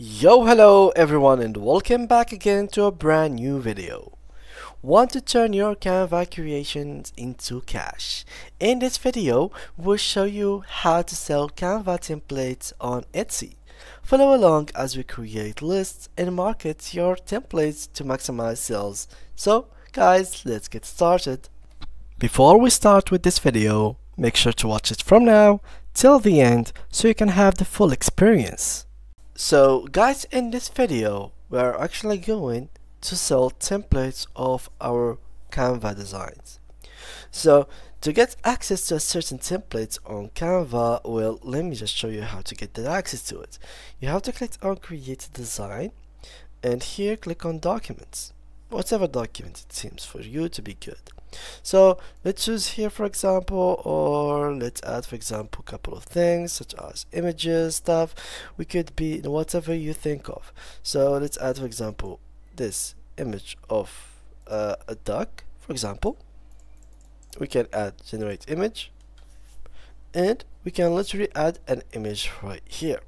Yo, hello everyone, and welcome back again to a brand new video. Want to turn your Canva creations into cash? In this video, we'll show you how to sell Canva templates on Etsy. Follow along as we create lists and market your templates to maximize sales. So guys, let's get started. Before we start with this video, make sure to watch it from now till the end so you can have the full experience. So guys, in this video we're actually going to sell templates of our Canva designs. So to get access to a certain templates on Canva, well, let me just show you how to get the access to it. You have to click on create design and here click on documents, whatever document it seems for you to be good. So let's choose here, for example, or let's add, for example, a couple of things such as images, stuff. We could be whatever you think of. So let's add, for example, this image of a duck, for example. We can add generate image, and we can literally add an image right here.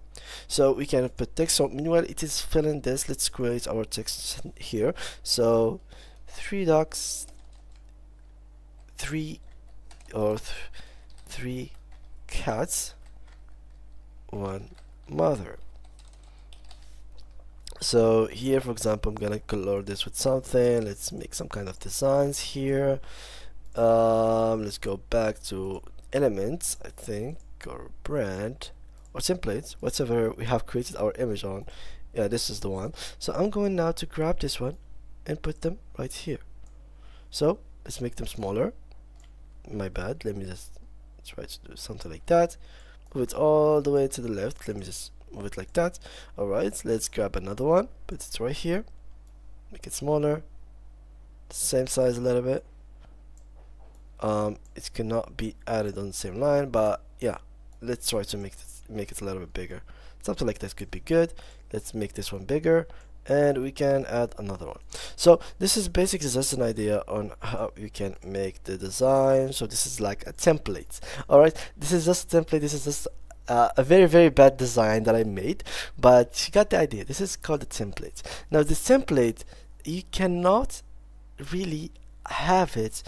So we can put text. So meanwhile it is filling this, let's create our text here. So 3 ducks, three cats, 1 mother. So here, for example, I'm gonna color this with something. Let's make some kind of designs here. Let's go back to elements, I think, or brand or templates, whatever we have created our image on. Yeah, this is the one. So I'm going now to grab this one and put them right here. So let's make them smaller. My bad, let me just try to do something like that. Move it all the way to the left. Let me just move it like that. Alright, let's grab another one, put it right here, make it smaller, same size a little bit. It cannot be added on the same line, but yeah, let's try to make it a little bit bigger. Something like that could be good. Let's make this one bigger, and we can add another one. So this is basically just an idea on how you can make the design. So this is like a template. All right, this is just a template. This is just a very bad design that I made, but you got the idea. This is called a template. Now this template, you cannot really have it,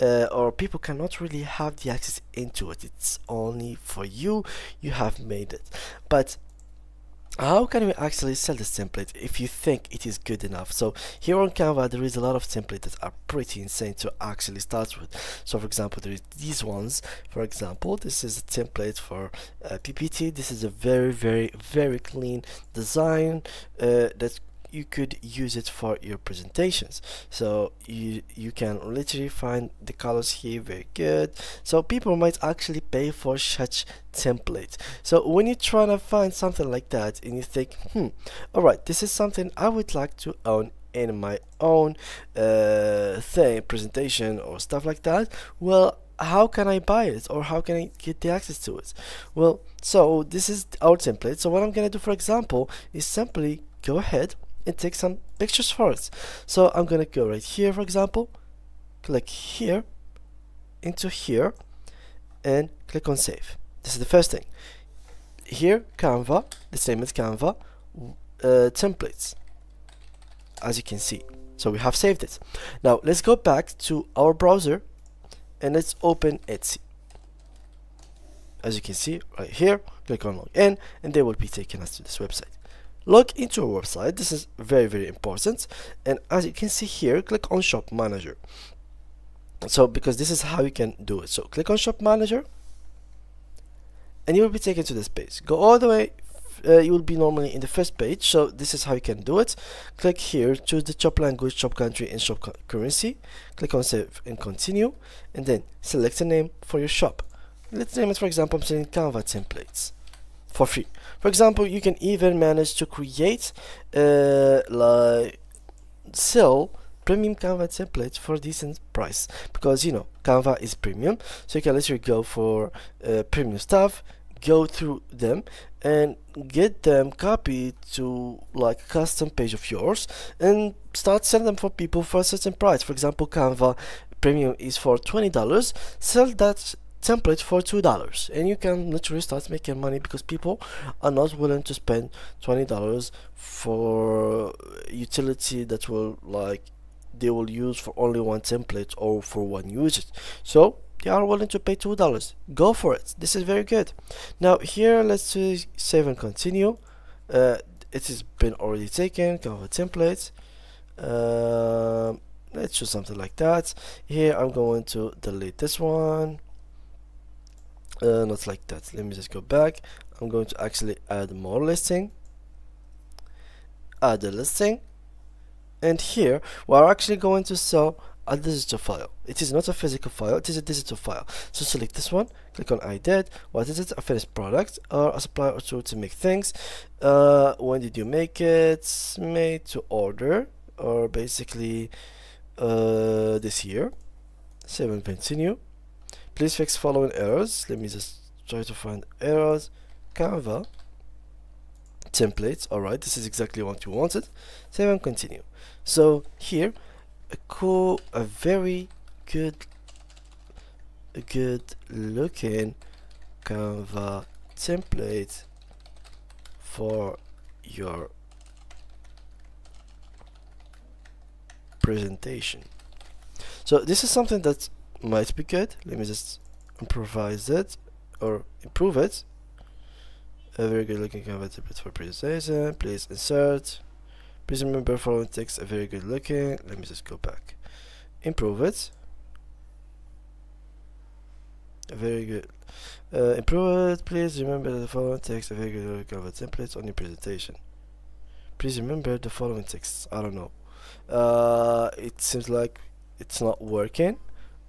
or people cannot really have the access into it. It's only for you. You have made it. But how can we actually sell this template if you think it is good enough? So here on Canva there is a lot of templates that are pretty insane to actually start with. So for example, there is these ones. For example, this is a template for PPT. This is a very clean design that you could use it for your presentations. So you can literally find the colors here very good. So people might actually pay for such templates. So when you're trying to find something like that and you think, alright, this is something I would like to own in my own presentation or stuff like that, well, how can I buy it, or how can I get the access to it? Well, so this is our template. So what I'm gonna do, for example, is simply go ahead and take some pictures for it. So I'm gonna go right here, for example, click here into here and click on save. This is the first thing. Here, Canva, the same as Canva, templates, as you can see. So we have saved it. Now let's go back to our browser and let's open Etsy. As you can see right here, click on login and they will be taking us to this website. Log into our website. This is very important, and as you can see here, click on shop manager. So because this is how you can do it, so click on shop manager and you will be taken to this page. Go all the way, you will be normally in the first page. So this is how you can do it. Click here, choose the shop language, shop country and shop currency, click on save and continue, and then select a name for your shop. Let's name it, for example, I'm selling Canva templates for free. For example, you can even manage to create like sell premium Canva templates for a decent price, because you know Canva is premium, so you can literally go for premium stuff, go through them and get them copied to like a custom page of yours and start selling them for people for a certain price. For example, Canva premium is for $20. Sell that template for $2, and you can literally start making money because people are not willing to spend $20 for utility that will like they will use for only one template or for one usage. So they are willing to pay $2. Go for it. This is very good. Now here, let's save and continue. It has been already taken. Canva templates. Let's choose something like that. Here I'm going to delete this one. Not like that. Let me just go back. I'm going to actually add more listing. Add a listing. And here we're actually going to sell a digital file. It is not a physical file, it is a digital file. So select this one, click on I did. What is it? A finished product or a supplier or tool to make things. When did you make it? Made to order, or basically this year. Save and continue. Please fix following errors. Let me just try to find errors. Canva templates. Alright, this is exactly what you wanted. Save and continue. So here a very good looking Canva template for your presentation. So this is something that might be good. Let me just improvise it or improve it. A very good looking Canva template for presentation. Please insert. Please remember following text. A very good looking. Let me just go back. Improve it. A very good. Improve it. Please remember the following text. A very good looking Canva template on your presentation. Please remember the following text. I don't know. It seems like it's not working,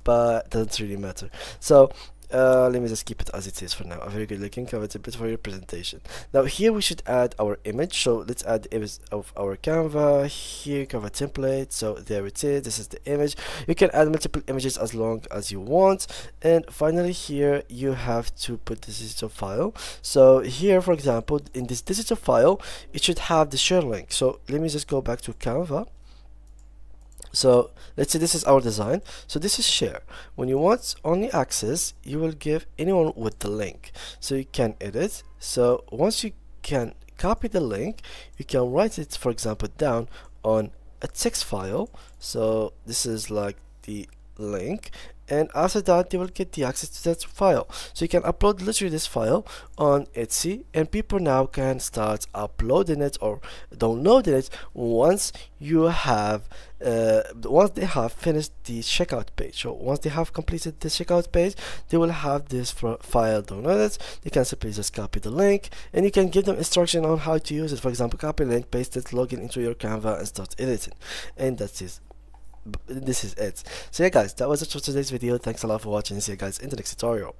but it doesn't really matter. So let me just keep it as it is for now. A very good looking Canva template for your presentation. Now here we should add our image. So let's add the image of our Canva. Here, Canva template. So there it is. This is the image. You can add multiple images as long as you want. And finally here you have to put this digital file. So here, for example, in this digital file, it should have the share link. So let me just go back to Canva. So let's say this is our design. So this is share. When you want only access, you will give anyone with the link. So you can edit. So once you can copy the link, you can write it, for example, down on a text file. So this is like the link, and after that they will get the access to that file. So you can upload literally this file on Etsy, and people now can start uploading it or downloading it once you have once they have finished the checkout page. So once they have completed the checkout page, they will have this file downloaded. They can simply just copy the link, and you can give them instruction on how to use it. For example, copy link, paste it, log in into your Canva and start editing, and that's it. This is it. So yeah guys, that was it for today's video. Thanks a lot for watching. See you guys in the next tutorial.